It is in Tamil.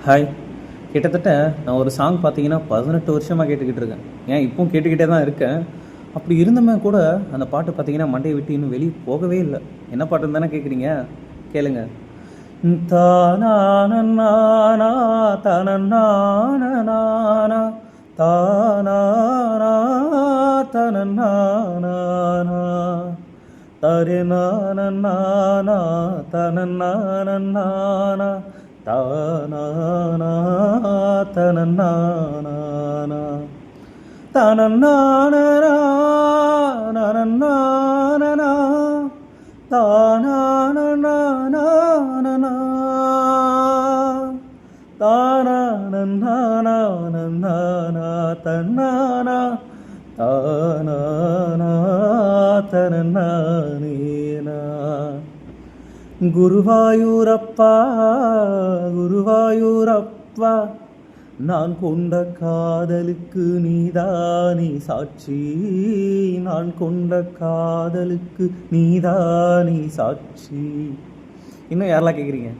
ஹாய். கிட்டத்தட்ட நான் ஒரு சாங் பார்த்தீங்கன்னா 18 வருஷமா கேட்டுக்கிட்டு இருக்கேன். ஏன் இப்பவும் கேட்டுக்கிட்டே தான் இருக்கேன். அப்படி இருந்துமே கூட அந்த பாட்டு பார்த்தீங்கன்னா மண்டைய விட்டு இன்னும் வெளிய போகவே இல்ல. என்ன பாட்டுன்னு தானே கேட்குறீங்க? கேளுங்க. தானானன்னானா தனன்னானனானா தானானா தனன்னானானா தரினானன்னானா தனன்னானன்னானா தானானா தனன்னானானா தனன்னானனா நனன்னானனா தானானனானானா தானானன்னானானா தன்னானா தானானா தனன்னானேனா குருவாயூரப்பா குருவாயூரப்பா நான் கொண்ட காதலுக்கு நீதானே சாட்சி நான் கொண்ட காதலுக்கு நீதானே சாட்சி. இன்னும் யாரெல்லாம் கேட்குறீங்க?